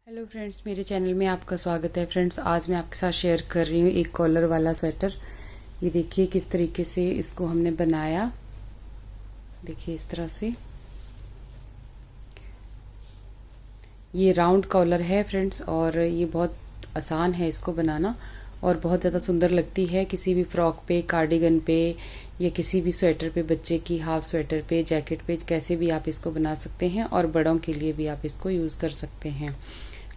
Hello friends, मेरे channel में आपका स्वागत है। फ्रेंड्स, आज मैं आपके साथ शेयर कर रही हूँ एक कॉलर वाला स्वेटर। ये देखिए किस तरीके से इसको हमने बनाया। देखिए इस तरह से ये राउंड कॉलर है फ्रेंड्स, और ये बहुत आसान है इसको बनाना और बहुत ज़्यादा सुंदर लगती है किसी भी फ्रॉक पे, कार्डिगन पे या किसी भी स्वेटर पे, बच्चे की हाफ स्वेटर पे, जैकेट पे, कैसे भी आप इसको बना सकते हैं। और बड़ों के लिए भी आप इसको यूज़ कर सकते हैं।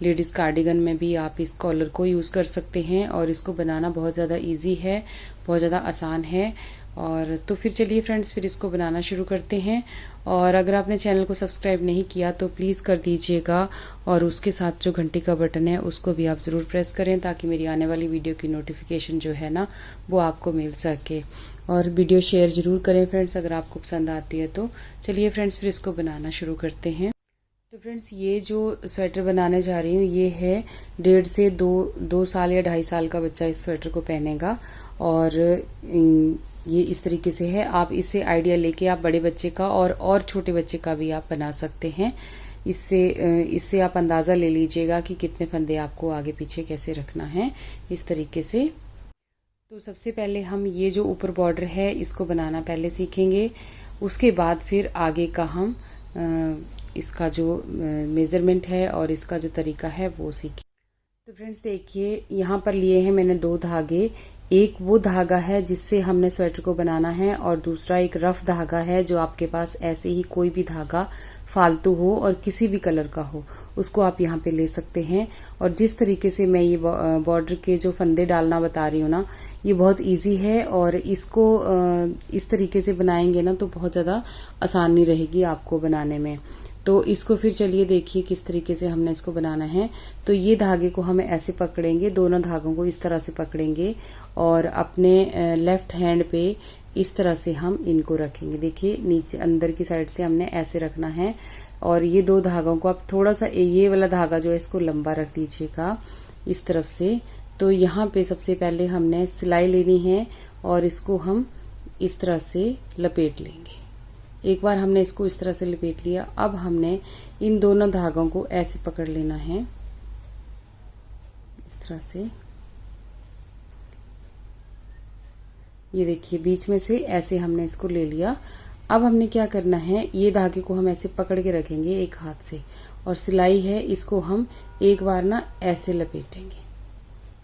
लेडीज़ कार्डिगन में भी आप इस कॉलर को यूज़ कर सकते हैं और इसको बनाना बहुत ज़्यादा इजी है, बहुत ज़्यादा आसान है। और तो फिर चलिए फ्रेंड्स, फिर इसको बनाना शुरू करते हैं। और अगर आपने चैनल को सब्सक्राइब नहीं किया तो प्लीज़ कर दीजिएगा, और उसके साथ जो घंटी का बटन है उसको भी आप ज़रूर प्रेस करें, ताकि मेरी आने वाली वीडियो की नोटिफिकेशन जो है ना वो आपको मिल सके। और वीडियो शेयर ज़रूर करें फ्रेंड्स अगर आपको पसंद आती है तो। चलिए फ्रेंड्स, फिर इसको बनाना शुरू करते हैं। तो फ्रेंड्स, ये जो स्वेटर बनाने जा रही हूँ ये है 1.5 से 2 साल या 2.5 साल का बच्चा इस स्वेटर को पहनेगा। और ये इस तरीके से है। आप इससे आइडिया लेके आप बड़े बच्चे का और छोटे बच्चे का भी आप बना सकते हैं। इससे आप अंदाज़ा ले लीजिएगा कि कितने फंदे आपको आगे पीछे कैसे रखना है, इस तरीके से। तो सबसे पहले हम ये जो ऊपर बॉर्डर है इसको बनाना पहले सीखेंगे। उसके बाद फिर आगे का हम इसका जो मेज़रमेंट है और इसका जो तरीका है वो सीखें। तो फ्रेंड्स देखिए, यहाँ पर लिए हैं मैंने 2 धागे। एक वो धागा है जिससे हमने स्वेटर को बनाना है, और दूसरा एक रफ धागा है जो आपके पास ऐसे ही कोई भी धागा फालतू हो और किसी भी कलर का हो उसको आप यहाँ पे ले सकते हैं। और जिस तरीके से मैं ये बॉर्डर के जो फंदे डालना बता रही हूँ ना, ये बहुत इजी है। और इसको इस तरीके से बनाएंगे ना तो बहुत ज़्यादा आसानी रहेगी आपको बनाने में। तो इसको फिर चलिए देखिए किस तरीके से हमने इसको बनाना है। तो ये धागे को हमें ऐसे पकड़ेंगे, दोनों धागों को इस तरह से पकड़ेंगे और अपने लेफ्ट हैंड पे इस तरह से हम इनको रखेंगे। देखिए नीचे अंदर की साइड से हमने ऐसे रखना है। और ये 2 धागों को आप थोड़ा सा, ये वाला धागा जो है इसको लंबा रख दीजिएगा इस तरफ से। तो यहाँ पे सबसे पहले हमने सिलाई लेनी है और इसको हम इस तरह से लपेट लेंगे। एक बार हमने इसको इस तरह से लपेट लिया। अब हमने इन दोनों धागों को ऐसे पकड़ लेना है इस तरह से। ये देखिए बीच में से ऐसे हमने इसको ले लिया। अब हमने क्या करना है, ये धागे को हम ऐसे पकड़ के रखेंगे एक हाथ से, और सिलाई है इसको हम एक बार ना ऐसे लपेटेंगे।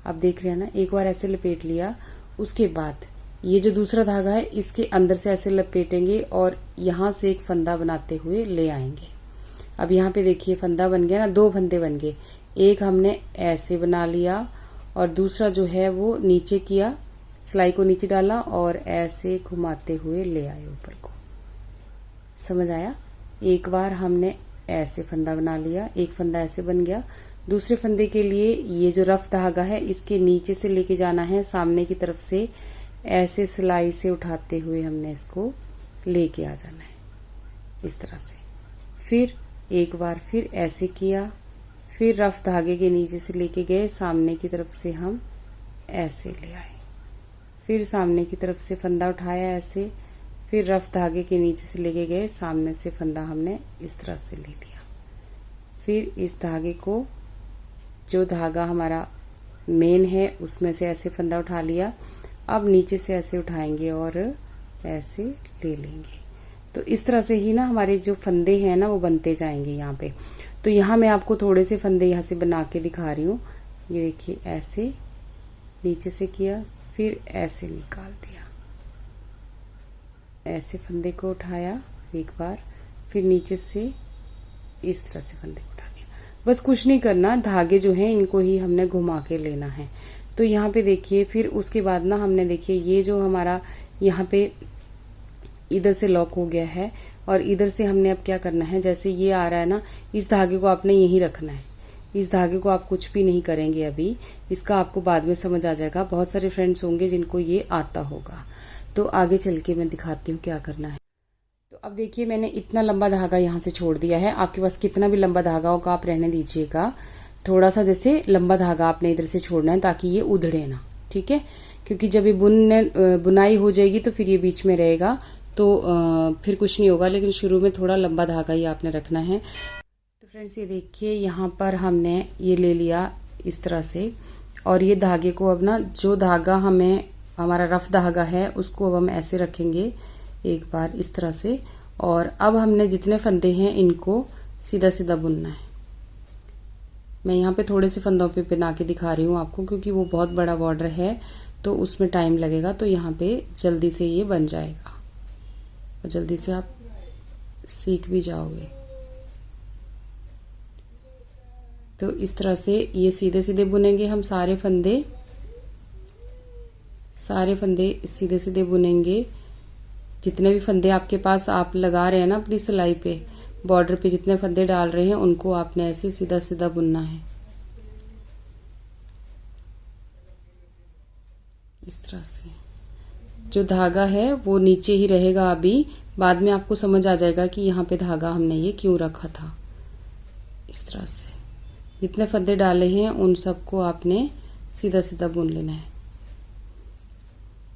आप देख रहे हैं ना, एक बार ऐसे लपेट लिया। उसके बाद ये जो दूसरा धागा है इसके अंदर से ऐसे लपेटेंगे और यहाँ से एक फंदा बनाते हुए ले आएंगे। अब यहाँ पे देखिए फंदा बन गया ना, 2 फंदे बन गए। एक हमने ऐसे बना लिया और दूसरा जो है वो नीचे किया, सिलाई को नीचे डाला और ऐसे घुमाते हुए ले आए ऊपर को। समझ आया? एक बार हमने ऐसे फंदा बना लिया, एक फंदा ऐसे बन गया। दूसरे फंदे के लिए ये जो रफ धागा है इसके नीचे से लेके जाना है, सामने की तरफ से ऐसे सिलाई से उठाते हुए हमने इसको लेके आ जाना है इस तरह से। फिर एक बार फिर ऐसे किया, फिर रफ धागे के नीचे से लेके गए, सामने की तरफ से हम ऐसे ले आए। फिर सामने की तरफ से फंदा उठाया ऐसे, फिर रफ धागे के नीचे से लेके गए, सामने से फंदा हमने इस तरह से ले लिया। फिर इस धागे को, जो धागा हमारा मेन है उसमें से ऐसे फंदा उठा लिया। अब नीचे से ऐसे उठाएंगे और ऐसे ले लेंगे। तो इस तरह से ही ना हमारे जो फंदे हैं ना वो बनते जाएंगे यहाँ पे। तो यहाँ मैं आपको थोड़े से फंदे यहाँ से बना के दिखा रही हूँ। ये देखिए ऐसे नीचे से किया, फिर ऐसे निकाल दिया, ऐसे फंदे को उठाया एक बार, फिर नीचे से इस तरह से फंदे को उठा दिया। बस कुछ नहीं करना, धागे जो हैं इनको ही हमने घुमा के लेना है। तो यहाँ पे देखिए, फिर उसके बाद ना हमने देखिए ये जो हमारा यहाँ पे इधर से लॉक हो गया है और इधर से हमने अब क्या करना है, जैसे ये आ रहा है ना, इस धागे को आपने यहीं रखना है। इस धागे को आप कुछ भी नहीं करेंगे अभी, इसका आपको बाद में समझ आ जाएगा। बहुत सारे फ्रेंड्स होंगे जिनको ये आता होगा, तो आगे चल के मैं दिखाती हूँ क्या करना है। तो अब देखिए मैंने इतना लंबा धागा यहाँ से छोड़ दिया है। आपके पास कितना भी लंबा धागा होगा आप रहने दीजिएगा। थोड़ा सा जैसे लंबा धागा आपने इधर से छोड़ना है ताकि ये उधड़े ना, ठीक है? क्योंकि जब ये बुनाई हो जाएगी तो फिर ये बीच में रहेगा, तो फिर कुछ नहीं होगा। लेकिन शुरू में थोड़ा लंबा धागा ही आपने रखना है। तो फ्रेंड्स ये देखिए यहाँ पर हमने ये ले लिया इस तरह से, और ये धागे को अब ना, जो धागा हमें हमारा रफ धागा है उसको अब हम ऐसे रखेंगे एक बार इस तरह से, और अब हमने जितने फंदे हैं इनको सीधा सीधा बुनना है। मैं यहाँ पे थोड़े से फंदों पे बना के दिखा रही हूँ आपको, क्योंकि वो बहुत बड़ा बॉर्डर है तो उसमें टाइम लगेगा, तो यहाँ पे जल्दी से ये बन जाएगा और जल्दी से आप सीख भी जाओगे। तो इस तरह से ये सीधे सीधे बुनेंगे हम सारे फंदे सीधे सीधे बुनेंगे। जितने भी फंदे आपके पास आप लगा रहे हैं ना अपनी सिलाई पे, बॉर्डर पे जितने फंदे डाल रहे हैं उनको आपने ऐसे सीधा सीधा बुनना है इस तरह से। जो धागा है वो नीचे ही रहेगा, अभी बाद में आपको समझ आ जाएगा कि यहाँ पे धागा हमने ये क्यों रखा था। इस तरह से जितने फंदे डाले हैं उन सबको आपने सीधा सीधा बुन लेना है,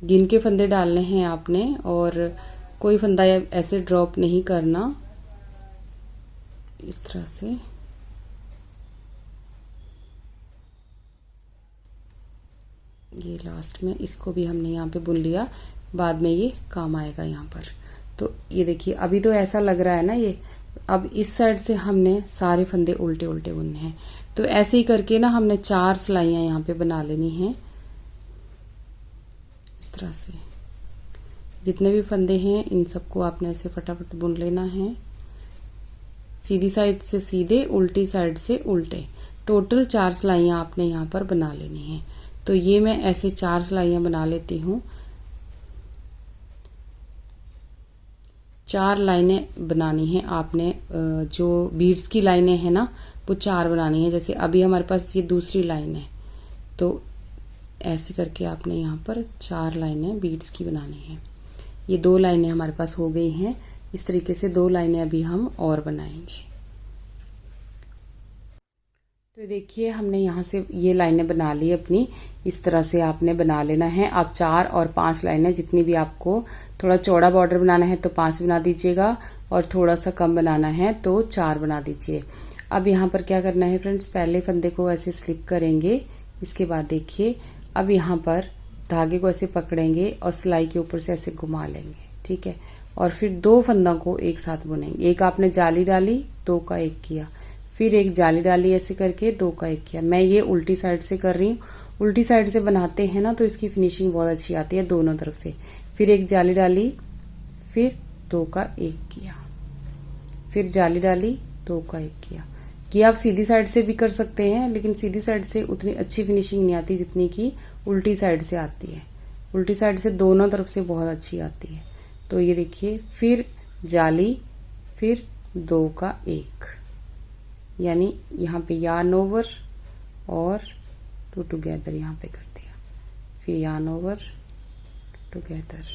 गिन के फंदे डालने हैं आपने, और कोई फंदा ऐसे ड्रॉप नहीं करना। इस तरह से ये लास्ट में इसको भी हमने यहाँ पे बुन लिया, बाद में ये काम आएगा यहाँ पर। तो ये देखिए अभी तो ऐसा लग रहा है ना ये, अब इस साइड से हमने सारे फंदे उल्टे उल्टे बुनने हैं। तो ऐसे ही करके ना हमने 4 सिलाइयाँ यहाँ पे बना लेनी हैं इस तरह से। जितने भी फंदे हैं इन सबको आपने ऐसे फटाफट बुन लेना है, सीधी साइड से सीधे, उल्टी साइड से उल्टे। टोटल 4 सिलाइयाँ आपने यहाँ पर बना लेनी है। तो ये मैं ऐसे 4 सिलाइयाँ बना लेती हूँ। 4 लाइनें बनानी है आपने, जो बीड्स की लाइनें हैं ना वो 4 बनानी है। जैसे अभी हमारे पास ये दूसरी लाइन है, तो ऐसे करके आपने यहाँ पर 4 लाइनें बीड्स की बनानी है। ये 2 लाइनें हमारे पास हो गई हैं। इस तरीके से 2 लाइनें अभी हम और बनाएंगे। तो देखिए हमने यहाँ से ये लाइनें बना ली अपनी। इस तरह से आपने बना लेना है। आप 4 और 5 लाइनें, जितनी भी आपको थोड़ा चौड़ा बॉर्डर बनाना है तो 5 बना दीजिएगा, और थोड़ा सा कम बनाना है तो 4 बना दीजिए। अब यहाँ पर क्या करना है फ्रेंड्स, पहले फंदे को ऐसे स्लिप करेंगे। इसके बाद देखिए अब यहाँ पर धागे को ऐसे पकड़ेंगे और सिलाई के ऊपर से ऐसे घुमा लेंगे, ठीक है। और फिर 2 फंदों को एक साथ बुनेंगे। एक आपने जाली डाली, 2 का 1 किया, फिर एक जाली डाली, ऐसे करके 2 का 1 किया। मैं ये उल्टी साइड से कर रही हूँ। उल्टी साइड से बनाते हैं ना तो इसकी फिनिशिंग बहुत अच्छी आती है दोनों तरफ से। फिर एक जाली डाली, फिर 2 का 1 किया, फिर जाली डाली, 2 का 1 किया। ये आप सीधी साइड से भी कर सकते हैं, लेकिन सीधी साइड से उतनी अच्छी फिनिशिंग नहीं आती जितनी कि उल्टी साइड से आती है। उल्टी साइड से दोनों तरफ से बहुत अच्छी आती है। तो ये देखिए, फिर जाली, फिर 2 का 1, यानी यहाँ पे यार्न ओवर और 2 टुगेदर यहाँ पे कर दिया, फिर यार्न ओवर टुगेदर।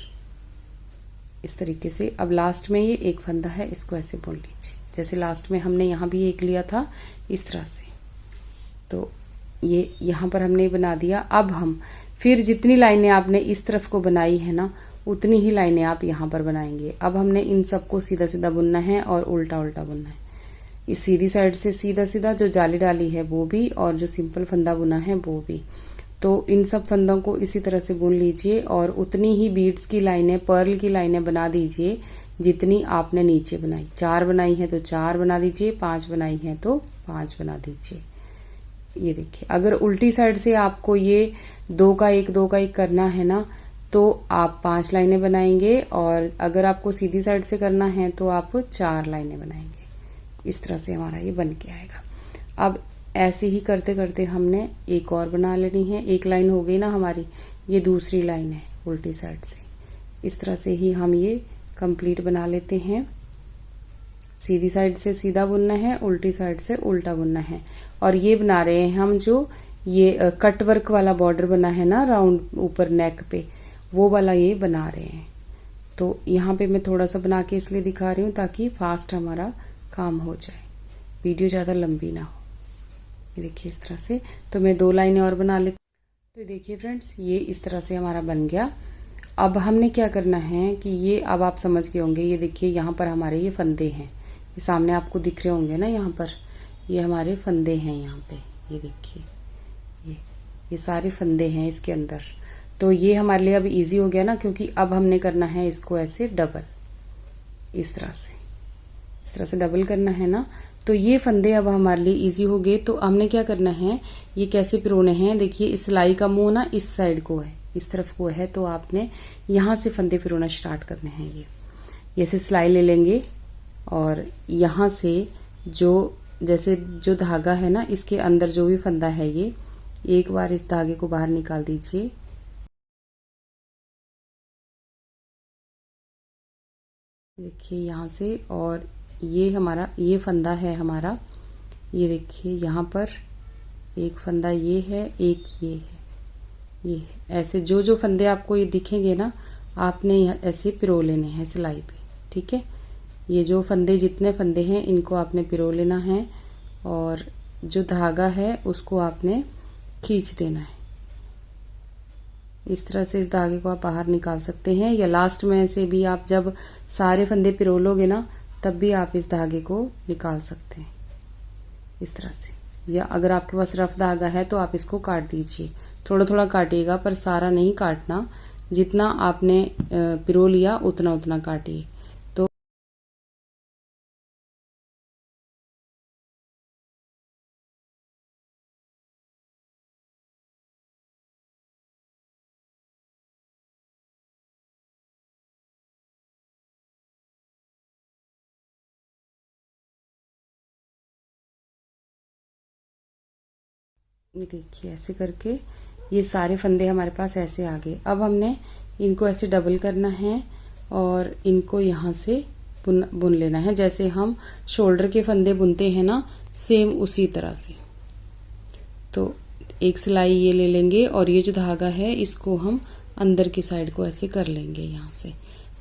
इस तरीके से अब लास्ट में ये एक फंदा है, इसको ऐसे बुन लीजिए। जैसे लास्ट में हमने यहाँ भी एक लिया था इस तरह से। तो ये यहाँ पर हमने बना दिया। अब हम फिर जितनी लाइनें आपने इस तरफ को बनाई है ना, उतनी ही लाइनें आप यहाँ पर बनाएंगे। अब हमने इन सबको सीधा सीधा बुनना है और उल्टा उल्टा बुनना है। इस सीधी साइड से सीधा सीधा, जो जाली डाली है वो भी, और जो सिंपल फंदा बुना है वो भी। तो इन सब फंदों को इसी तरह से बुन लीजिए और उतनी ही बीड्स की लाइनें, पर्ल की लाइनें बना दीजिए जितनी आपने नीचे बनाई। 4 बनाई है तो 4 बना दीजिए, 5 बनाई है तो 5 बना दीजिए। ये देखिए, अगर उल्टी साइड से आपको ये 2 का 1 2 का 1 करना है ना तो आप 5 लाइनें बनाएंगे, और अगर आपको सीधी साइड से करना है तो आप 4 लाइनें बनाएंगे। इस तरह से हमारा ये बन के आएगा। अब ऐसे ही करते करते हमने एक और बना लेनी है। एक लाइन हो गई ना हमारी, ये दूसरी लाइन है उल्टी साइड से। इस तरह से ही हम ये कंप्लीट बना लेते हैं। सीधी साइड से सीधा बुनना है, उल्टी साइड से उल्टा बुनना है। और ये बना रहे हैं हम जो ये कट वर्क वाला बॉर्डर बना है ना राउंड ऊपर नेक पे, वो वाला ये बना रहे हैं। तो यहाँ पे मैं थोड़ा सा बना के इसलिए दिखा रही हूँ ताकि फास्ट हमारा काम हो जाए, वीडियो ज़्यादा लंबी ना हो। ये देखिए इस तरह से। तो मैं 2 लाइनें और बना लेती हूँ। तो देखिए फ्रेंड्स, ये इस तरह से हमारा बन गया। अब हमने क्या करना है कि ये अब आप समझ गए होंगे। ये देखिए यहाँ पर हमारे ये फंदे हैं, ये सामने आपको दिख रहे होंगे ना यहाँ पर। ये हमारे फंदे हैं यहाँ पे, ये देखिए ये सारे फंदे हैं इसके अंदर। तो ये हमारे लिए अब इजी हो गया ना, क्योंकि अब हमने करना है इसको ऐसे डबल, इस तरह से डबल करना है ना। तो ये फंदे अब हमारे लिए इजी हो गए। तो हमने क्या करना है, ये कैसे पिरोने हैं, देखिए इस सिलाई का मुंह ना इस साइड को है, इस तरफ को है, तो आपने यहाँ से फंदे पिरोना स्टार्ट करने हैं। ये ऐसे सिलाई ले लेंगे और यहाँ से जैसे जो धागा है ना, इसके अंदर जो भी फंदा है, ये एक बार इस धागे को बाहर निकाल दीजिए। देखिए यहाँ से, और ये फंदा है हमारा, ये देखिए यहाँ पर एक फंदा ये है, एक ये है, ये है। ऐसे जो फंदे आपको ये दिखेंगे ना, आपने ऐसे पिरो लेने हैं सिलाई पे, ठीक है। ये जो फंदे, जितने फंदे हैं इनको आपने पिरो लेना है, और जो धागा है उसको आपने खींच देना है। इस तरह से इस धागे को आप बाहर निकाल सकते हैं, या लास्ट में से भी आप जब सारे फंदे पिरो लोगे ना, तब भी आप इस धागे को निकाल सकते हैं इस तरह से। या अगर आपके पास रफ धागा है तो आप इसको काट दीजिए, थोड़ा थोड़ा काटिएगा, पर सारा नहीं काटना, जितना आपने पिरो लिया उतना उतना काटिए। तो ये देखिए ऐसे करके ये सारे फंदे हमारे पास ऐसे आ गए। अब हमने इनको ऐसे डबल करना है और इनको यहाँ से बुन लेना है, जैसे हम शोल्डर के फंदे बुनते हैं ना, सेम उसी तरह से। तो एक सिलाई ये ले लेंगे, और ये जो धागा है इसको हम अंदर की साइड को ऐसे कर लेंगे यहाँ से।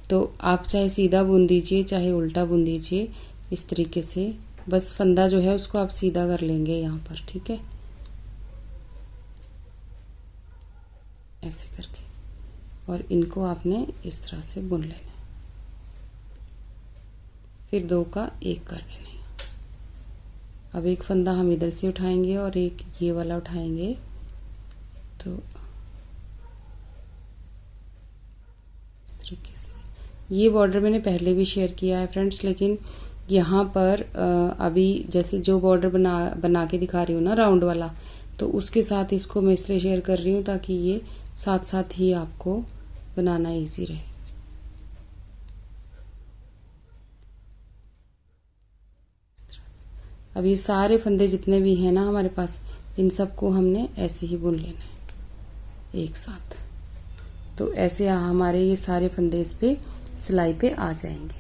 तो आप चाहे सीधा बुन दीजिए, चाहे उल्टा बुन दीजिए, इस तरीके से। बस फंदा जो है उसको आप सीधा कर लेंगे यहाँ पर, ठीक है, ऐसे करके। और इनको आपने इस तरह से बुन लेना, फिर दो का एक कर देना। अब एक फंदा हम इधर से उठाएंगे और एक ये वाला उठाएंगे। तो इस तरीके से ये बॉर्डर मैंने पहले भी शेयर किया है फ्रेंड्स, लेकिन यहाँ पर अभी जैसे जो बॉर्डर बना के दिखा रही हूँ ना, राउंड वाला, तो उसके साथ इसको मैं इसलिए शेयर कर रही हूँ ताकि ये साथ साथ ही आपको बनाना इजी रहे। अब ये सारे फंदे जितने भी हैं ना हमारे पास, इन सबको हमने ऐसे ही बुन लेना है एक साथ। तो ऐसे हमारे ये सारे फंदे इस पे सिलाई पे आ जाएंगे।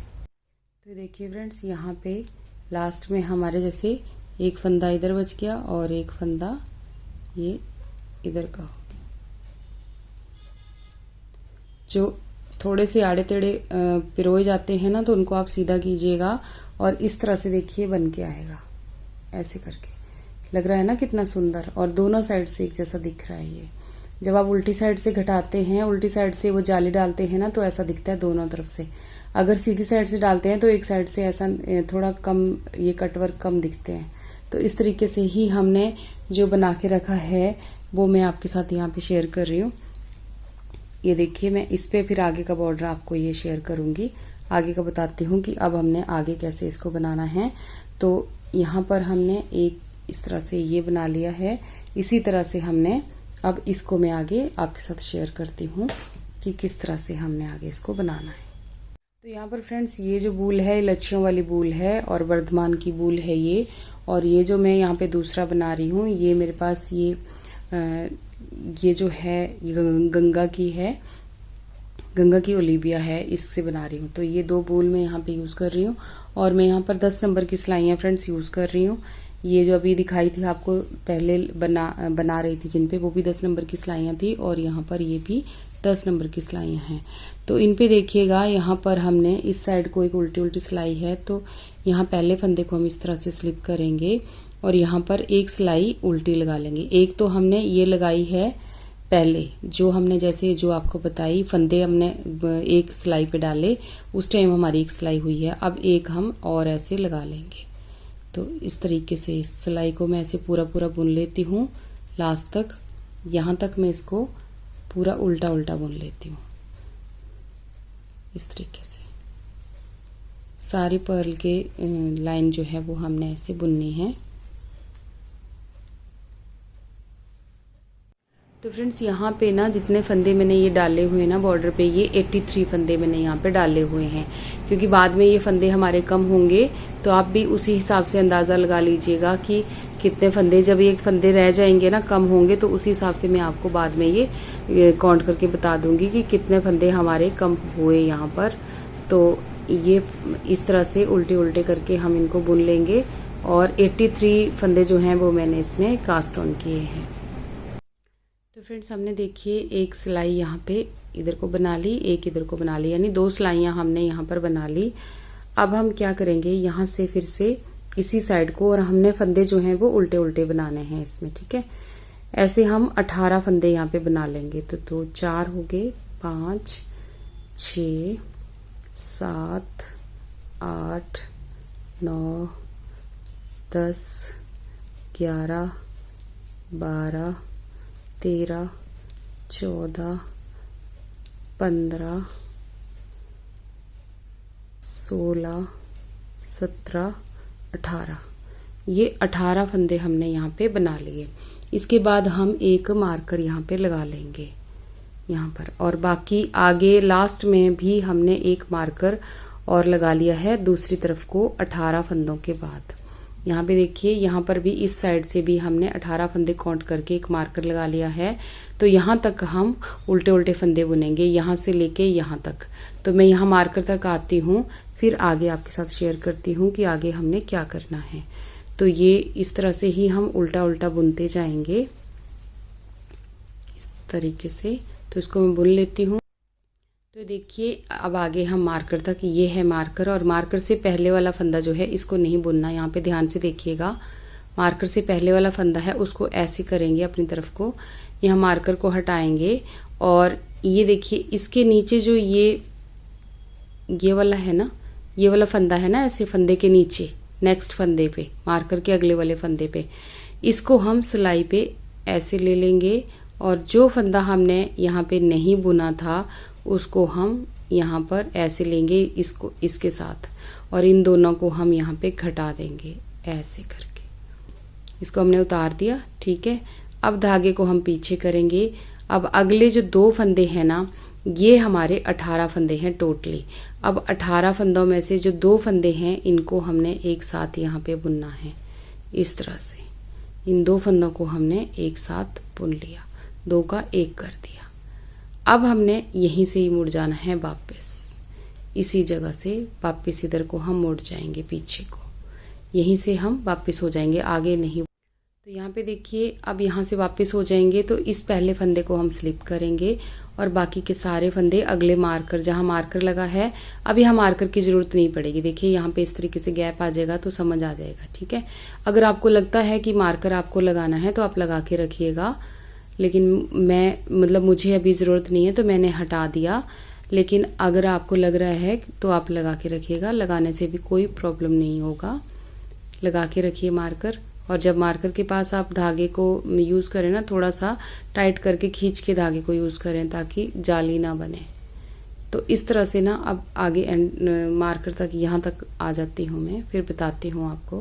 तो देखिए फ्रेंड्स, यहाँ पे लास्ट में हमारे जैसे एक फंदा इधर बच गया और एक फंदा ये इधर का हो गया। जो थोड़े से आड़े टेढ़े पिरोए जाते हैं ना, तो उनको आप सीधा कीजिएगा, और इस तरह से देखिए बन के आएगा। ऐसे करके लग रहा है ना कितना सुंदर, और दोनों साइड से एक जैसा दिख रहा है। ये जब आप उल्टी साइड से घटाते हैं, उल्टी साइड से वो जाली डालते हैं ना, तो ऐसा दिखता है दोनों तरफ से। अगर सीधी साइड से डालते हैं तो एक साइड से ऐसा थोड़ा कम, ये कटवर्क कम दिखते हैं। तो इस तरीके से ही हमने जो बना के रखा है वो मैं आपके साथ यहाँ पे शेयर कर रही हूँ। ये देखिए, मैं इस पे फिर आगे का बॉर्डर आपको ये शेयर करूँगी, आगे का बताती हूँ कि अब हमने आगे कैसे इसको बनाना है। तो यहाँ पर हमने एक इस तरह से ये बना लिया है। इसी तरह से हमने अब इसको मैं आगे आपके साथ शेयर करती हूँ कि किस तरह से हमने आगे इसको बनाना है। तो यहाँ पर फ्रेंड्स, ये जो बूल है लच्छियों वाली बूल है और वर्धमान की बूल है ये, और ये जो मैं यहाँ पे दूसरा बना रही हूँ, ये मेरे पास ये जो है ये गंगा की है, गंगा की ओलिविया है, इससे बना रही हूँ। तो ये दो बूल मैं यहाँ पे यूज़ कर रही हूँ, और मैं यहाँ पर 10 नंबर की सिलाइयाँ फ्रेंड्स यूज़ कर रही हूँ। ये जो अभी दिखाई थी आपको पहले बना रही थी जिन पे, वो भी 10 नंबर की सिलाइयाँ थी, और यहाँ पर ये भी 10 नंबर की सिलाइयाँ हैं। तो इन पे देखिएगा, यहाँ पर हमने इस साइड को एक उल्टी उल्टी सिलाई है, तो यहाँ पहले फंदे को हम इस तरह से स्लिप करेंगे और यहाँ पर एक सिलाई उल्टी लगा लेंगे। एक तो हमने ये लगाई है पहले, जो हमने जैसे जो आपको बताई, फंदे हमने एक सिलाई पे डाले, उस टाइम हमारी एक सिलाई हुई है। अब एक हम और ऐसे लगा लेंगे, तो इस तरीके से इस सिलाई को मैं ऐसे पूरा पूरा बुन लेती हूँ लास्ट तक। यहाँ तक मैं इसको पूरा उल्टा उल्टा बुन लेती हूँ। इस तरीके से सारी पर्ल के लाइन जो है वो हमने ऐसे बुननी है। तो फ्रेंड्स यहाँ पे ना जितने फंदे मैंने ये डाले हुए हैं ना बॉर्डर पे, ये 83 फंदे मैंने यहाँ पे डाले हुए हैं, क्योंकि बाद में ये फंदे हमारे कम होंगे तो आप भी उसी हिसाब से अंदाज़ा लगा लीजिएगा कि कितने फंदे, जब ये फंदे रह जाएंगे ना कम होंगे तो उसी हिसाब से मैं आपको बाद में ये काउंट करके बता दूंगी कि कितने फंदे हमारे कम हुए यहाँ पर। तो ये इस तरह से उल्टे उल्टे करके हम इनको बुन लेंगे और 83 फंदे जो हैं वो मैंने इसमें कास्ट ऑन किए हैं। तो फ्रेंड्स हमने देखिए एक सिलाई यहाँ पे इधर को बना ली, एक इधर को बना ली, यानी 2 सिलाइयाँ हमने यहाँ पर बना ली। अब हम क्या करेंगे, यहाँ से फिर से इसी साइड को, और हमने फंदे जो हैं वो उल्टे उल्टे बनाने हैं इसमें, ठीक है। ऐसे हम 18 फंदे यहाँ पे बना लेंगे। तो 4 हो गए, 5 6 7 8 9 10 11 12 13 14 15 16 17 18, ये 18 फंदे हमने यहाँ पे बना लिए। इसके बाद हम एक मार्कर यहाँ पे लगा लेंगे यहाँ पर, और बाकी आगे लास्ट में भी हमने एक मार्कर और लगा लिया है दूसरी तरफ को 18 फंदों के बाद। यहाँ पे देखिए, यहाँ पर भी इस साइड से भी हमने 18 फंदे काउंट करके एक मार्कर लगा लिया है। तो यहाँ तक हम उल्टे उल्टे फंदे बुनेंगे, यहाँ से लेके यहाँ तक। तो मैं यहाँ मार्कर तक आती हूँ, फिर आगे आपके साथ शेयर करती हूँ कि आगे हमने क्या करना है। तो ये इस तरह से ही हम उल्टा उल्टा बुनते जाएंगे इस तरीके से। तो इसको मैं बुन लेती हूँ। तो देखिए अब आगे हम मार्कर तक, ये है मार्कर, और मार्कर से पहले वाला फंदा जो है इसको नहीं बुनना। यहाँ पे ध्यान से देखिएगा, मार्कर से पहले वाला फंदा है उसको ऐसे करेंगे अपनी तरफ को, यहाँ मार्कर को हटाएंगे, और ये देखिए इसके नीचे जो ये वाला है ना, ये वाला फंदा है ना, ऐसे फंदे के नीचे नेक्स्ट फंदे पे, मार्कर के अगले वाले फंदे पे, इसको हम सिलाई पे ऐसे ले लेंगे, और जो फंदा हमने यहाँ पे नहीं बुना था उसको हम यहाँ पर ऐसे लेंगे, इसको इसके साथ, और इन दोनों को हम यहाँ पे घटा देंगे ऐसे करके। इसको हमने उतार दिया, ठीक है। अब धागे को हम पीछे करेंगे। अब अगले जो 2 फंदे हैं ना, ये हमारे 18 फंदे हैं टोटली। अब 18 फंदों में से जो 2 फंदे हैं इनको हमने एक साथ यहाँ पे बुनना है। इस तरह से इन 2 फंदों को हमने एक साथ बुन लिया, 2 का 1 कर दिया। अब हमने यहीं से ही मुड़ जाना है वापस, इसी जगह से वापस इधर को हम मुड़ जाएंगे, पीछे को यहीं से हम वापस हो जाएंगे, आगे नहीं। तो यहाँ पे देखिए अब यहाँ से वापस हो जाएंगे, तो इस पहले फंदे को हम स्लिप करेंगे और बाकी के सारे फंदे अगले मार्कर, जहाँ मार्कर लगा है अब यहाँ मार्कर की ज़रूरत नहीं पड़ेगी। देखिए यहाँ पे इस तरीके से गैप आ जाएगा तो समझ आ जाएगा, ठीक है। अगर आपको लगता है कि मार्कर आपको लगाना है तो आप लगा के रखिएगा, लेकिन मुझे अभी ज़रूरत नहीं है तो मैंने हटा दिया। लेकिन अगर आपको लग रहा है तो आप लगा के रखिएगा, लगाने से भी कोई प्रॉब्लम नहीं होगा। लगा के रखिए मार्कर, और जब मार्कर के पास आप धागे को यूज़ करें ना, थोड़ा सा टाइट करके खींच के धागे को यूज़ करें ताकि जाली ना बने। तो इस तरह से ना अब आगे मार्कर तक, यहाँ तक आ जाती हूँ मैं, फिर बताती हूँ आपको।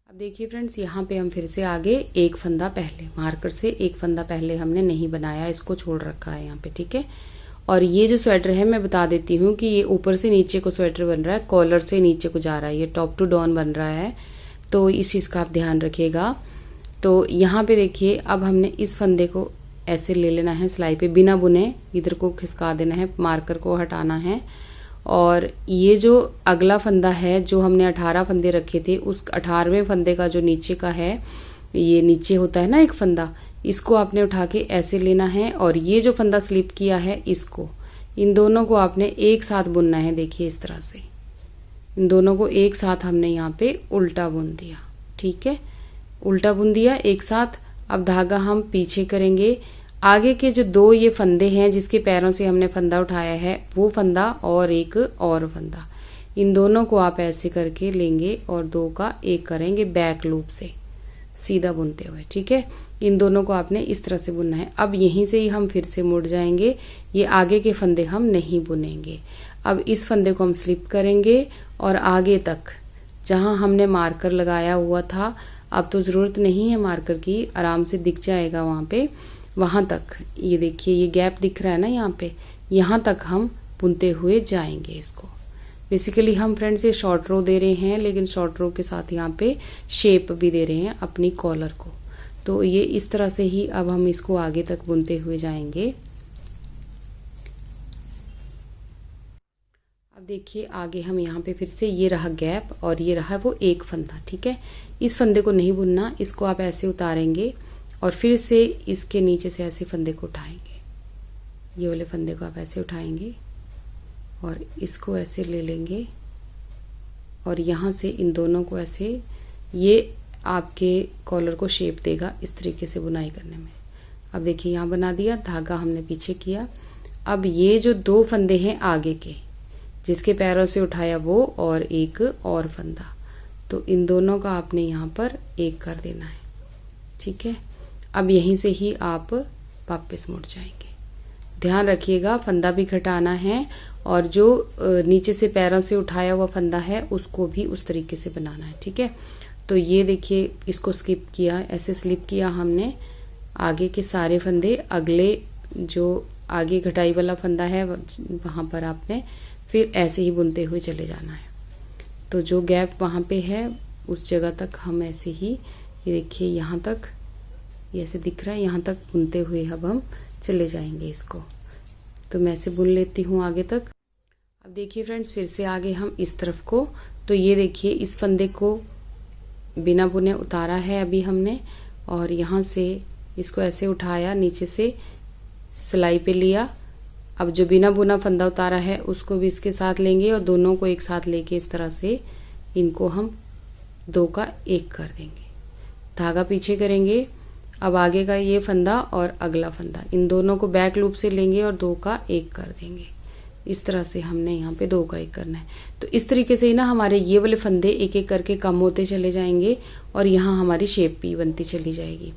अब देखिए फ्रेंड्स, यहाँ पे हम फिर से आगे एक फंदा पहले, मार्कर से एक फंदा पहले हमने नहीं बनाया, इसको छोड़ रखा है यहाँ पे, ठीक है। और ये जो स्वेटर है मैं बता देती हूँ कि ये ऊपर से नीचे को स्वेटर बन रहा है, कॉलर से नीचे को जा रहा है, ये टॉप टू डाउन बन रहा है, तो इस चीज़ का आप ध्यान रखिएगा। तो यहाँ पे देखिए अब हमने इस फंदे को ऐसे ले लेना है सिलाई पे, बिना बुने इधर को खिसका देना है, मार्कर को हटाना है। और ये जो अगला फंदा है जो हमने 18 फंदे रखे थे, उस 18वें फंदे का जो नीचे का है, ये नीचे होता है ना एक फंदा, इसको आपने उठा के ऐसे लेना है, और ये जो फंदा स्लिप किया है इसको, इन दोनों को आपने एक साथ बुनना है। देखिए इस तरह से इन दोनों को एक साथ हमने यहाँ पे उल्टा बुन दिया, ठीक है, उल्टा बुन दिया एक साथ। अब धागा हम पीछे करेंगे, आगे के जो 2 ये फंदे हैं जिसके पैरों से हमने फंदा उठाया है, वो फंदा और एक और फंदा, इन दोनों को आप ऐसे करके लेंगे और 2 का 1 करेंगे बैक लूप से सीधा बुनते हुए। ठीक है, इन दोनों को आपने इस तरह से बुनना है। अब यहीं से ही हम फिर से मुड़ जाएंगे, ये आगे के फंदे हम नहीं बुनेंगे। अब इस फंदे को हम स्लिप करेंगे और आगे तक जहां हमने मार्कर लगाया हुआ था, अब तो ज़रूरत नहीं है मार्कर की, आराम से दिख जाएगा वहाँ पे, वहाँ तक ये देखिए ये गैप दिख रहा है ना यहाँ पे, यहाँ तक हम बुनते हुए जाएंगे इसको। बेसिकली हम फ्रेंड्स ये शॉर्ट रो दे रहे हैं, लेकिन शॉर्ट रो के साथ यहाँ पे शेप भी दे रहे हैं अपनी कॉलर को। तो ये इस तरह से ही अब हम इसको आगे तक बुनते हुए जाएंगे। अब देखिए आगे हम यहाँ पे फिर से ये रहा गैप और ये रहा वो एक फंदा। ठीक है, इस फंदे को नहीं बुनना, इसको आप ऐसे उतारेंगे और फिर से इसके नीचे से ऐसे फंदे को उठाएंगे, ये वाले फंदे को आप ऐसे उठाएंगे और इसको ऐसे ले लेंगे और यहाँ से इन दोनों को ऐसे, ये आपके कॉलर को शेप देगा इस तरीके से बुनाई करने में। अब देखिए यहाँ बना दिया, धागा हमने पीछे किया। अब ये जो 2 फंदे हैं आगे के जिसके पैरों से उठाया वो और एक और फंदा, तो इन दोनों का आपने यहाँ पर 1 कर देना है। ठीक है, अब यहीं से ही आप वापस मुड़ जाएंगे। ध्यान रखिएगा फंदा भी घटाना है और जो नीचे से पैरों से उठाया हुआ फंदा है उसको भी उस तरीके से बनाना है। ठीक है, तो ये देखिए इसको स्किप किया, ऐसे स्लिप किया हमने, आगे के सारे फंदे, अगले जो आगे घटाई वाला फंदा है वहाँ पर आपने फिर ऐसे ही बुनते हुए चले जाना है। तो जो गैप वहाँ पे है उस जगह तक हम ऐसे ही, ये देखिए यहाँ तक ये ऐसे दिख रहा है, यहाँ तक बुनते हुए अब हम चले जाएंगे इसको। तो मैं ऐसे बुन लेती हूँ आगे तक। अब देखिए फ्रेंड्स फिर से आगे हम इस तरफ को, तो ये देखिए इस फंदे को बिना बुने उतारा है अभी हमने और यहाँ से इसको ऐसे उठाया, नीचे से सिलाई पे लिया। अब जो बिना बुना फंदा उतारा है उसको भी इसके साथ लेंगे और दोनों को एक साथ लेके इस तरह से इनको हम 2 का 1 कर देंगे, धागा पीछे करेंगे। अब आगे का ये फंदा और अगला फंदा, इन दोनों को बैक लूप से लेंगे और 2 का 1 कर देंगे। इस तरह से हमने यहाँ पे 2 का 1 करना है। तो इस तरीके से ही ना हमारे ये वाले फंदे एक एक करके कम होते चले जाएंगे और यहाँ हमारी शेप भी बनती चली जाएगी।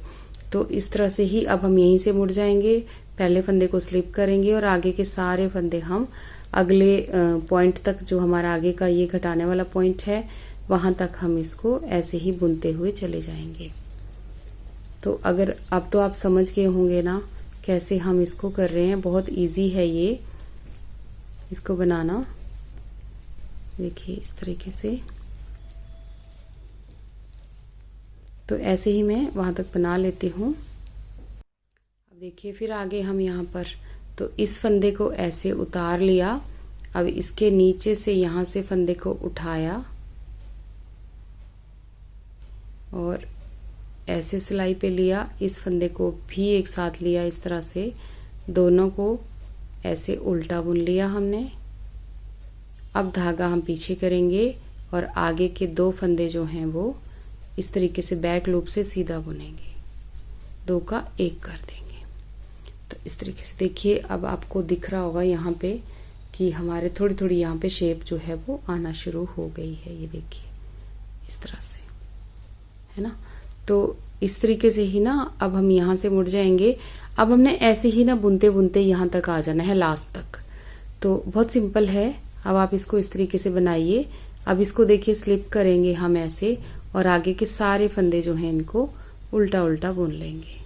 तो इस तरह से ही अब हम यहीं से मुड़ जाएंगे, पहले फंदे को स्लिप करेंगे और आगे के सारे फंदे हम अगले पॉइंट तक, जो हमारा आगे का ये घटाने वाला पॉइंट है वहाँ तक हम इसको ऐसे ही बुनते हुए चले जाएंगे। तो अगर अब तो आप समझ गए होंगे ना कैसे हम इसको कर रहे हैं, बहुत इजी है ये इसको बनाना। देखिए इस तरीके से, तो ऐसे ही मैं वहाँ तक बना लेती हूँ। अब देखिए फिर आगे हम यहाँ पर, तो इस फंदे को ऐसे उतार लिया, अब इसके नीचे से यहाँ से फंदे को उठाया और ऐसे सिलाई पे लिया, इस फंदे को भी एक साथ लिया, इस तरह से दोनों को ऐसे उल्टा बुन लिया हमने। अब धागा हम पीछे करेंगे और आगे के 2 फंदे जो हैं वो इस तरीके से बैक लूप से सीधा बुनेंगे, 2 का 1 कर देंगे। तो इस तरीके से देखिए अब आपको दिख रहा होगा यहाँ पे कि हमारे थोड़ी थोड़ी यहाँ पे शेप जो है वो आना शुरू हो गई है, ये देखिए इस तरह से, है ना। तो इस तरीके से ही ना अब हम यहाँ से मुड़ जाएंगे। अब हमने ऐसे ही ना बुनते बुनते यहाँ तक आ जाना है लास्ट तक। तो बहुत सिंपल है, अब आप इसको इस तरीके से बनाइए। अब इसको देखिए स्लिप करेंगे हम ऐसे और आगे के सारे फंदे जो हैं इनको उल्टा उल्टा बुन लेंगे।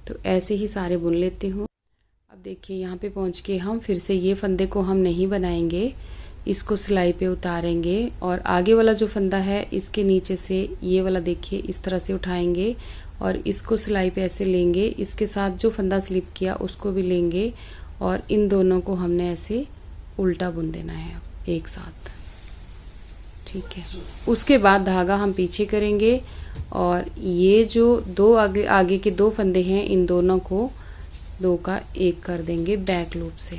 तो ऐसे ही सारे बुन लेती हूँ। अब देखिए यहाँ पे पहुँच के हम फिर से ये फंदे को हम नहीं बनाएंगे, इसको सिलाई पे उतारेंगे और आगे वाला जो फंदा है इसके नीचे से ये वाला देखिए इस तरह से उठाएंगे और इसको सिलाई पे ऐसे लेंगे, इसके साथ जो फंदा स्लिप किया उसको भी लेंगे और इन दोनों को हमने ऐसे उल्टा बुन देना है एक साथ। ठीक है, उसके बाद धागा हम पीछे करेंगे और ये जो 2 आगे के 2 फंदे हैं इन दोनों को 2 का 1 कर देंगे बैक लूप से।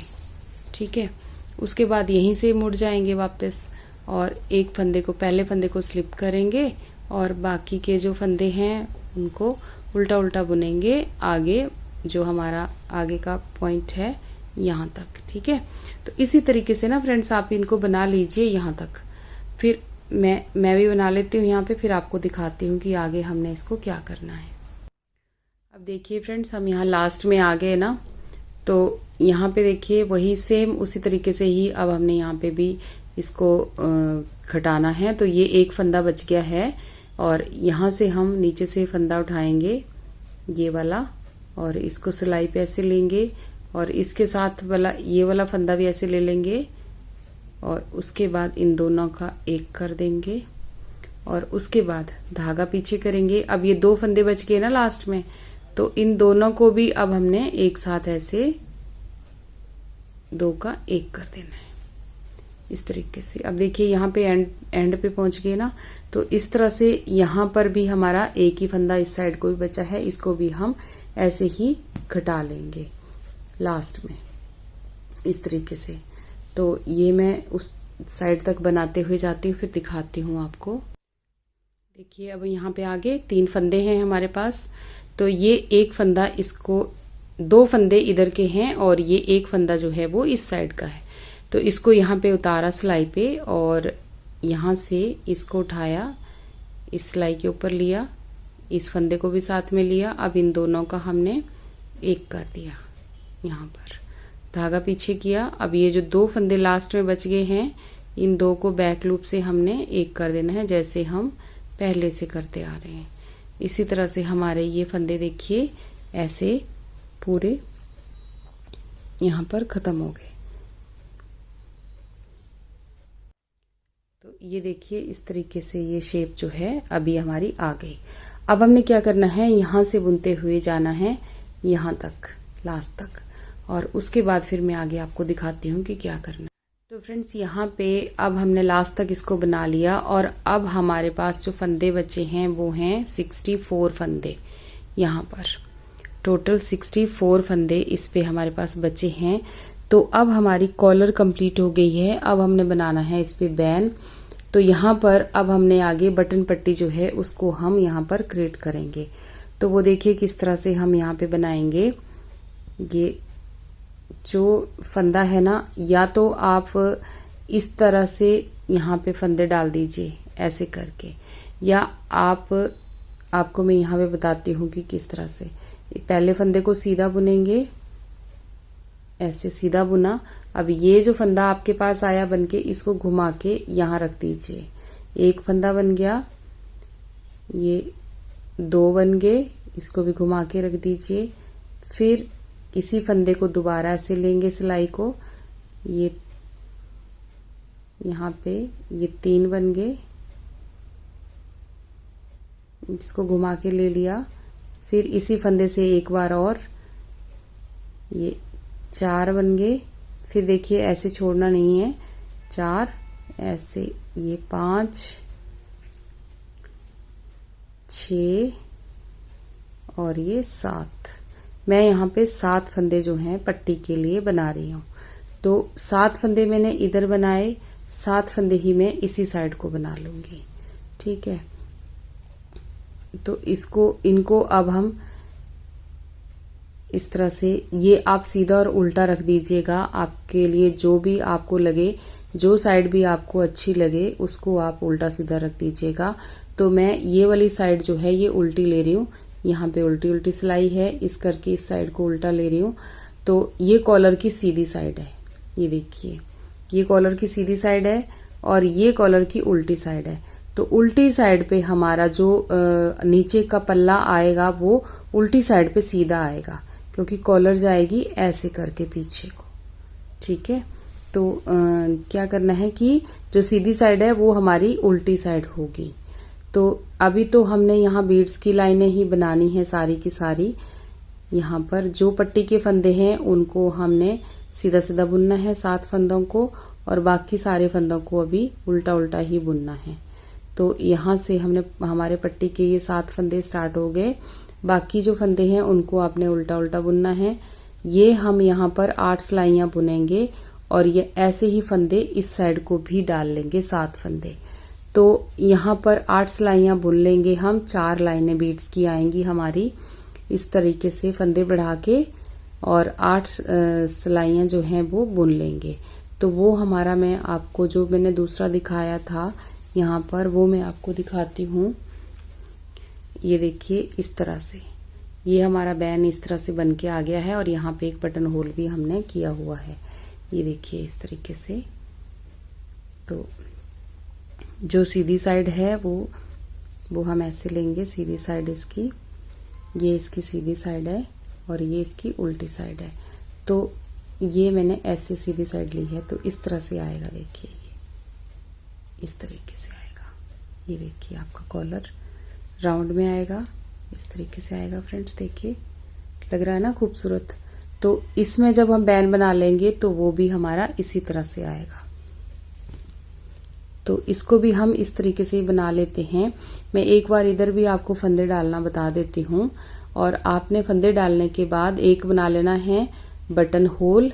ठीक है, उसके बाद यहीं से मुड़ जाएंगे वापस और एक फंदे को, पहले फंदे को स्लिप करेंगे और बाकी के जो फंदे हैं उनको उल्टा उल्टा बुनेंगे आगे जो हमारा आगे का पॉइंट है यहाँ तक। ठीक है, तो इसी तरीके से ना फ्रेंड्स आप इनको बना लीजिए यहाँ तक। फिर मैं भी बना लेती हूँ यहाँ पे, फिर आपको दिखाती हूँ कि आगे हमने इसको क्या करना है। अब देखिए फ्रेंड्स, हम यहाँ लास्ट में आ गए ना, तो यहाँ पे देखिए वही सेम उसी तरीके से ही अब हमने यहाँ पे भी इसको खटाना है। तो ये एक फंदा बच गया है और यहाँ से हम नीचे से फंदा उठाएंगे ये वाला और इसको सिलाई पे ऐसे लेंगे और इसके साथ वाला ये वाला फंदा भी ऐसे ले लेंगे और उसके बाद इन दोनों का एक कर देंगे और उसके बाद धागा पीछे करेंगे। अब ये 2 फंदे बच गए ना लास्ट में, तो इन दोनों को भी अब हमने एक साथ ऐसे 2 का 1 कर देना है इस तरीके से। अब देखिए यहाँ पे एंड पे पहुंच गए ना, तो इस तरह से यहाँ पर भी हमारा एक ही फंदा इस साइड को भी बचा है, इसको भी हम ऐसे ही घटा लेंगे लास्ट में इस तरीके से। तो ये मैं उस साइड तक बनाते हुए जाती हूँ, फिर दिखाती हूँ आपको। देखिए अब यहाँ पे आगे 3 फंदे हैं हमारे पास, तो ये एक फंदा, इसको 2 फंदे इधर के हैं और ये एक फंदा जो है वो इस साइड का है। तो इसको यहाँ पे उतारा सिलाई पे और यहाँ से इसको उठाया, इस सिलाई के ऊपर लिया, इस फंदे को भी साथ में लिया। अब इन दोनों का हमने एक कर दिया, यहाँ पर धागा पीछे किया। अब ये जो 2 फंदे लास्ट में बच गए हैं, इन 2 को बैक लूप से हमने एक कर देना है, जैसे हम पहले से करते आ रहे हैं। इसी तरह से हमारे ये फंदे देखिए ऐसे पूरे यहाँ पर खत्म हो गए। तो ये देखिए इस तरीके से ये शेप जो है अभी हमारी आ गई। अब हमने क्या करना है, यहाँ से बुनते हुए जाना है यहाँ तक, लास्ट तक, और उसके बाद फिर मैं आगे आपको दिखाती हूँ कि क्या करना है। तो फ्रेंड्स यहाँ पे अब हमने लास्ट तक इसको बना लिया और अब हमारे पास जो फंदे बचे हैं वो हैं 64 फंदे। यहाँ पर टोटल 64 फंदे इस पे हमारे पास बचे हैं। तो अब हमारी कॉलर कंप्लीट हो गई है। अब हमने बनाना है इस पे बैन। तो यहाँ पर अब हमने आगे बटन पट्टी जो है उसको हम यहाँ पर क्रिएट करेंगे। तो वो देखिए किस तरह से हम यहाँ पे बनाएंगे। ये जो फंदा है ना, या तो आप इस तरह से यहाँ पे फंदे डाल दीजिए ऐसे करके, या आपको मैं यहाँ पे बताती हूँ कि किस तरह से। पहले फंदे को सीधा बुनेंगे, ऐसे सीधा बुना। अब ये जो फंदा आपके पास आया बनके, इसको घुमा के यहाँ रख दीजिए। एक फंदा बन गया, ये 2 बन गए, इसको भी घुमा के रख दीजिए। फिर इसी फंदे को दोबारा ऐसे लेंगे सिलाई को, ये यहाँ पे ये 3 बन गए, इसको घुमा के ले लिया। फिर इसी फंदे से एक बार और, ये 4 बन गए। फिर देखिए ऐसे छोड़ना नहीं है, 4 ऐसे, ये 5 6 और ये 7। मैं यहाँ पे 7 फंदे जो हैं पट्टी के लिए बना रही हूँ। तो 7 फंदे मैंने इधर बनाए, 7 फंदे ही मैं इसी साइड को बना लूंगी। ठीक है, तो इनको अब हम इस तरह से, ये आप सीधा और उल्टा रख दीजिएगा। आपके लिए जो भी आपको लगे, जो साइड भी आपको अच्छी लगे उसको आप उल्टा सीधा रख दीजिएगा। तो मैं ये वाली साइड जो है ये उल्टी ले रही हूँ, यहाँ पे उल्टी उल्टी सिलाई है, इस करके इस साइड को उल्टा ले रही हूँ। तो ये कॉलर की सीधी साइड है, ये देखिए ये कॉलर की सीधी साइड है और ये कॉलर की उल्टी साइड है। तो उल्टी साइड पे हमारा जो नीचे का पल्ला आएगा वो उल्टी साइड पे सीधा आएगा, क्योंकि कॉलर जाएगी ऐसे करके पीछे को। ठीक है, तो क्या करना है कि जो सीधी साइड है वो हमारी उल्टी साइड होगी। तो अभी तो हमने यहाँ बीड्स की लाइनें ही बनानी है सारी की सारी। यहाँ पर जो पट्टी के फंदे हैं उनको हमने सीधा सीधा बुनना है 7 फंदों को, और बाकी सारे फंदों को अभी उल्टा उल्टा ही बुनना है। तो यहाँ से हमने हमारे पट्टी के ये 7 फंदे स्टार्ट हो गए। बाकी जो फंदे हैं उनको आपने उल्टा उल्टा बुनना है। ये हम यहाँ पर 8 सिलाइयाँ बुनेंगे और ये ऐसे ही फंदे इस साइड को भी डाल लेंगे 7 फंदे। तो यहाँ पर 8 सिलाइयाँ बुन लेंगे हम, 4 लाइनें बीड्स की आएंगी हमारी। इस तरीके से फंदे बढ़ा के और 8 सिलाइयाँ जो हैं वो बुन लेंगे। तो वो हमारा मैं आपको जो मैंने दूसरा दिखाया था यहाँ पर वो मैं आपको दिखाती हूँ। ये देखिए इस तरह से ये हमारा बैन इस तरह से बन के आ गया है और यहाँ पे एक बटन होल भी हमने किया हुआ है। ये देखिए इस तरीके से। तो जो सीधी साइड है वो हम ऐसे लेंगे, सीधी साइड इसकी, ये इसकी सीधी साइड है और ये इसकी उल्टी साइड है। तो ये मैंने ऐसे सीधी साइड ली है, तो इस तरह से आएगा। देखिए ये इस तरीके से आएगा। ये देखिए आपका कॉलर राउंड में आएगा, इस तरीके से आएगा फ्रेंड्स। देखिए लग रहा है ना खूबसूरत। तो इसमें जब हम बैन बना लेंगे तो वो भी हमारा इसी तरह से आएगा। तो इसको भी हम इस तरीके से ही बना लेते हैं। मैं एक बार इधर भी आपको फंदे डालना बता देती हूँ। और आपने फंदे डालने के बाद एक बना लेना है बटन होल,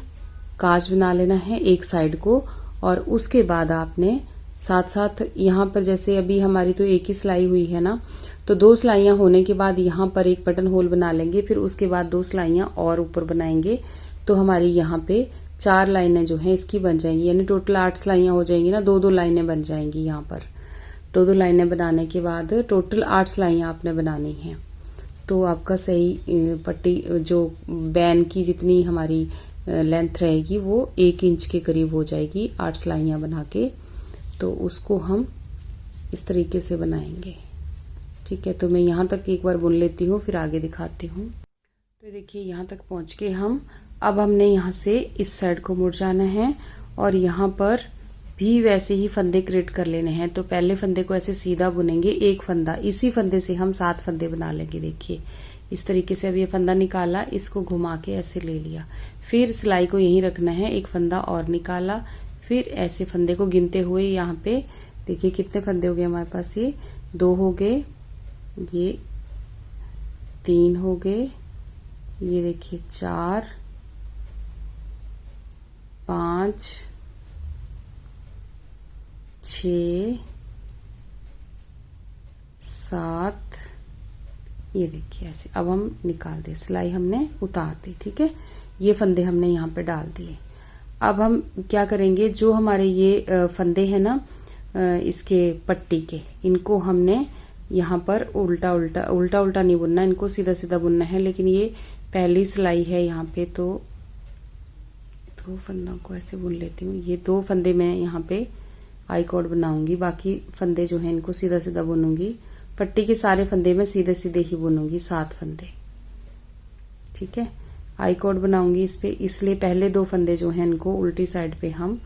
काज बना लेना है एक साइड को, और उसके बाद आपने साथ साथ यहाँ पर जैसे अभी हमारी तो एक ही सिलाई हुई है ना, तो 2 सिलाइयाँ होने के बाद यहाँ पर एक बटन होल बना लेंगे, फिर उसके बाद 2 सिलाइयाँ और ऊपर बनाएंगे। तो हमारी यहाँ पे 4 लाइनें जो हैं इसकी बन जाएंगी, यानी टोटल 8 सिलाइयाँ हो जाएंगी ना, 2-2 लाइनें बन जाएंगी। यहाँ पर 2-2 लाइनें बनाने के बाद टोटल 8 सिलाइयाँ आपने बनानी हैं। तो आपका सही पट्टी जो बैन की जितनी हमारी लेंथ रहेगी वो 1 इंच के करीब हो जाएगी 8 सिलाइयाँ बना के। तो उसको हम इस तरीके से बनाएंगे। ठीक है, तो मैं यहाँ तक एक बार बुन लेती हूँ, फिर आगे दिखाती हूँ। तो देखिए यहाँ तक पहुँच के अब हमने यहाँ से इस साइड को मुड़ जाना है और यहाँ पर भी वैसे ही फंदे क्रिएट कर लेने हैं। तो पहले फंदे को ऐसे सीधा बुनेंगे, एक फंदा, इसी फंदे से हम 7 फंदे बना लेंगे। देखिए इस तरीके से। अब ये फंदा निकाला, इसको घुमा के ऐसे ले लिया, फिर सिलाई को यहीं रखना है, एक फंदा और निकाला, फिर ऐसे फंदे को गिनते हुए यहाँ पे देखिए कितने फंदे हो गए हमारे पास। ये 2 हो गए, ये 3 हो गए, ये देखिए 4, 5, 6, 7, ये देखिए ऐसे। अब हम निकाल दे, सिलाई हमने उतार दी। ठीक है, ये फंदे हमने यहाँ पे डाल दिए। अब हम क्या करेंगे, जो हमारे ये फंदे हैं ना इसके पट्टी के, इनको हमने यहाँ पर उल्टा उल्टा नहीं बुनना, इनको सीधा सीधा बुनना है। लेकिन ये पहली सिलाई है यहाँ पे, तो 2 फंदों को ऐसे बुन लेती हूँ। ये 2 फंदे मैं यहाँ पे आई कॉर्ड बनाऊंगी, बाकी फंदे जो हैं इनको सीधा सीधा बुनूंगी। पट्टी के सारे फंदे में सीधे सीधे ही बुनूंगी, 7 फंदे। ठीक है, आई कॉर्ड बनाऊंगी इस पे, इसलिए पहले 2 फंदे जो हैं इनको उल्टी साइड पे हम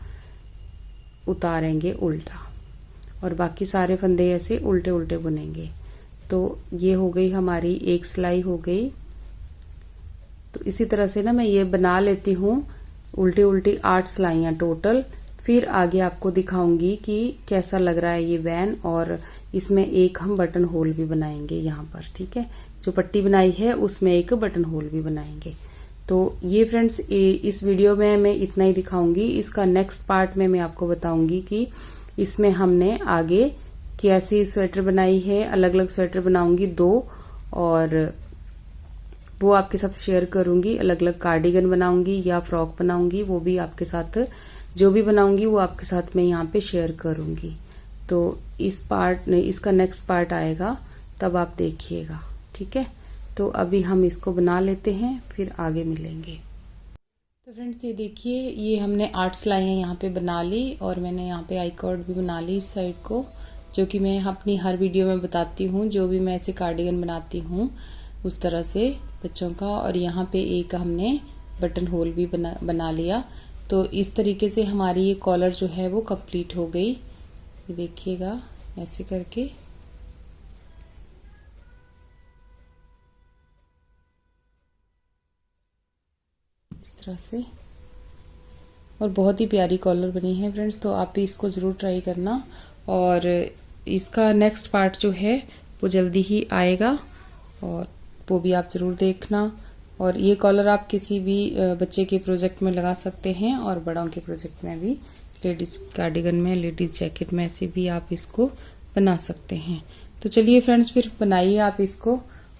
उतारेंगे उल्टा, और बाकी सारे फंदे ऐसे उल्टे उल्टे बुनेंगे। तो ये हो गई हमारी एक सिलाई हो गई। तो इसी तरह से ना मैं ये बना लेती हूँ उल्टी उल्टी 8 सिलाइयाँ टोटल। फिर आगे आपको दिखाऊंगी कि कैसा लग रहा है ये वैन, और इसमें एक हम बटन होल भी बनाएंगे यहाँ पर। ठीक है, जो पट्टी बनाई है उसमें एक बटन होल भी बनाएंगे। तो ये फ्रेंड्स इस वीडियो में मैं इतना ही दिखाऊंगी। इसका नेक्स्ट पार्ट में मैं आपको बताऊंगी कि इसमें हमने आगे कैसी स्वेटर बनाई है। अलग अलग स्वेटर बनाऊंगी 2, और वो आपके साथ शेयर करूंगी। अलग अलग कार्डिगन बनाऊंगी या फ्रॉक बनाऊंगी, वो भी आपके साथ, जो भी बनाऊंगी वो आपके साथ मैं यहाँ पे शेयर करूंगी। तो इसका नेक्स्ट पार्ट आएगा, तब आप देखिएगा। ठीक है, तो अभी हम इसको बना लेते हैं, फिर आगे मिलेंगे। तो फ्रेंड्स ये देखिए, ये हमने 8 सिलाइयाँ यहाँ पे बना ली, और मैंने यहाँ पे आई कॉर्ड भी बना ली इस साइड को, जो कि मैं अपनी हर वीडियो में बताती हूँ। जो भी मैं ऐसे कार्डिगन बनाती हूँ उस तरह से बच्चों का। और यहाँ पे एक हमने बटन होल भी बना लिया। तो इस तरीके से हमारी ये कॉलर जो है वो कंप्लीट हो गई। ये देखिएगा ऐसे करके। इस तरह से, और बहुत ही प्यारी कॉलर बनी है फ्रेंड्स। तो आप भी इसको ज़रूर ट्राई करना, और इसका नेक्स्ट पार्ट जो है वो जल्दी ही आएगा, और वो भी आप ज़रूर देखना। और ये कॉलर आप किसी भी बच्चे के प्रोजेक्ट में लगा सकते हैं, और बड़ों के प्रोजेक्ट में भी, लेडीज़ कार्डिगन में, लेडीज़ जैकेट में, ऐसे भी आप इसको बना सकते हैं। तो चलिए फ्रेंड्स, फिर बनाइए आप इसको,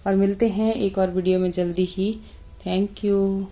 और मिलते हैं एक और वीडियो में जल्दी ही। Thank you.